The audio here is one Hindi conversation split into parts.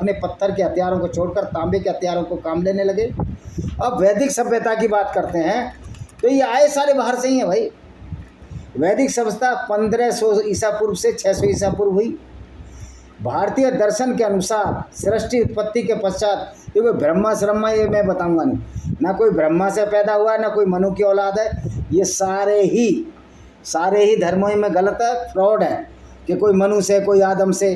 अपने पत्थर के हथियारों को छोड़कर तांबे के हथियारों को काम लेने लगे। अब वैदिक सभ्यता की बात करते हैं तो ये आए सारे बाहर से ही हैं भाई। वैदिक सभ्यता 1500 ईसा पूर्व से 600 ईसा पूर्व हुई। भारतीय दर्शन के अनुसार सृष्टि उत्पत्ति के पश्चात, ये कोई ब्रह्मा श्रम्मा ये मैं बताऊंगा नहीं, ना कोई ब्रह्मा से पैदा हुआ है ना कोई मनु की औलाद है। ये सारे ही धर्मों में गलत है, फ्रॉड है कि कोई मनु से कोई आदम से।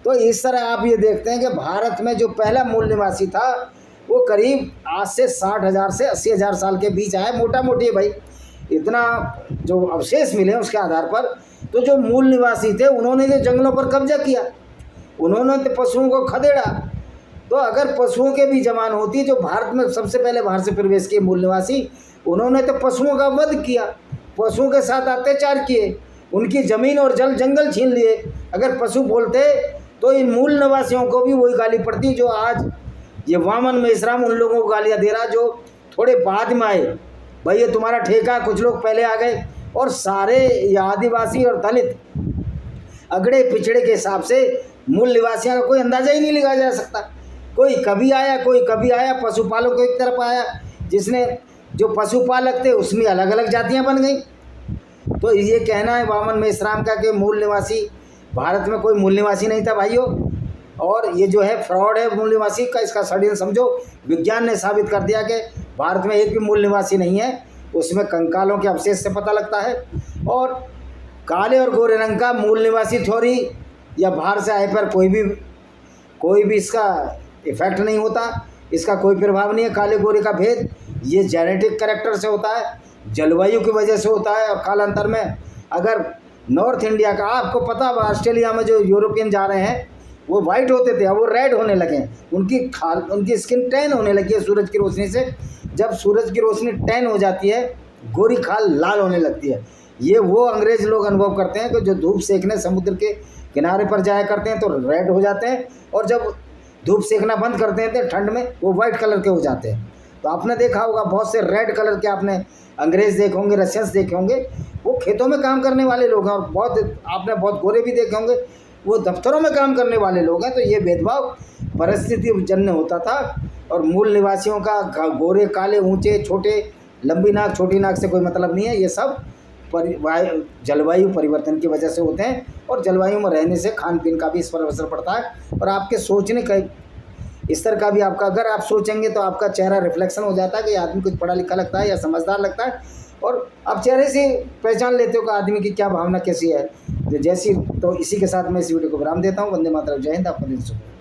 तो इस तरह आप ये देखते हैं कि भारत में जो पहला मूल निवासी था वो करीब आज से 60,000 से 80,000 साल के बीच आया, मोटा मोटी भाई। इतना जो अवशेष मिले उसके आधार पर, तो जो मूल निवासी थे उन्होंने जो जंगलों पर कब्जा किया, उन्होंने तो पशुओं को खदेड़ा। तो अगर पशुओं के भी जमान होती, जो भारत में सबसे पहले बाहर से प्रवेश किए मूल निवासी, उन्होंने तो पशुओं का वध किया, पशुओं के साथ अत्याचार किए, उनकी ज़मीन और जंगल छीन लिए। अगर पशु बोलते तो इन मूल निवासियों को भी वही गाली पड़ती जो आज ये वामन मेश्राम उन लोगों को गालियाँ दे रहा जो थोड़े बाद में आए। भाई ये तुम्हारा ठेका, कुछ लोग पहले आ गए। और सारे ये आदिवासी और दलित अगड़े पिछड़े के हिसाब से मूल निवासियों का कोई अंदाज़ा ही नहीं लगाया जा सकता। कोई कभी आया, कोई कभी आया, पशुपालक को एक तरफ आया, जिसने जो पशुपालक थे उसमें अलग अलग जातियां बन गई। तो ये कहना है वामन मेश्राम का कि मूल निवासी, भारत में कोई मूल निवासी नहीं था भाइयों। और ये जो है फ्रॉड है मूल निवासी का, इसका षड्यंत्र समझो। विज्ञान ने साबित कर दिया कि भारत में एक भी मूल निवासी नहीं है, उसमें कंकालों के अवशेष से पता लगता है। और काले और गोरे रंग का मूल निवासी थ्योरी या बाहर से आए पर कोई भी इसका इफेक्ट नहीं होता, इसका कोई प्रभाव नहीं है। काले गोरे का भेद ये जेनेटिक कैरेक्टर से होता है, जलवायु की वजह से होता है। और कालांतर में अगर नॉर्थ इंडिया का, आपको पता है ऑस्ट्रेलिया में जो यूरोपियन जा रहे हैं वो वाइट होते थे, अब वो रेड होने लगे। उनकी स्किन टैन होने लगी है सूरज की रोशनी से। जब सूरज की रोशनी टैन हो जाती है, गोरी खाल लाल होने लगती है। ये वो अंग्रेज लोग अनुभव करते हैं कि जो धूप सेकने समुद्र के किनारे पर जाया करते हैं तो रेड हो जाते हैं, और जब धूप सेकना बंद करते हैं तो ठंड में वो वाइट कलर के हो जाते हैं। तो आपने देखा होगा बहुत से रेड कलर के आपने अंग्रेज़ देखे होंगे, रशियंस देखे होंगे, वो खेतों में काम करने वाले लोग हैं। और आपने बहुत गोरे भी देखे होंगे, वो दफ्तरों में काम करने वाले लोग हैं। तो ये भेदभाव परिस्थिति जन्य होता था। और मूल निवासियों का गोरे काले ऊंचे छोटे, लंबी नाक छोटी नाक से कोई मतलब नहीं है। ये सब जलवायु परिवर्तन की वजह से होते हैं, और जलवायु में रहने से खान पीन का भी इस पर असर पड़ता है। और आपके सोचने का स्तर का भी आपका, अगर आप सोचेंगे तो आपका चेहरा रिफ्लेक्शन हो जाता है कि आदमी कुछ पढ़ा लिखा लगता है या समझदार लगता है। और आप चेहरे से पहचान लेते हो कि आदमी की क्या भावना कैसी है, जैसी। तो इसी के साथ मैं इस वीडियो को विराम देता हूँ। वंदे मातरम, जय हिंद, आपका दिन शुभ हो।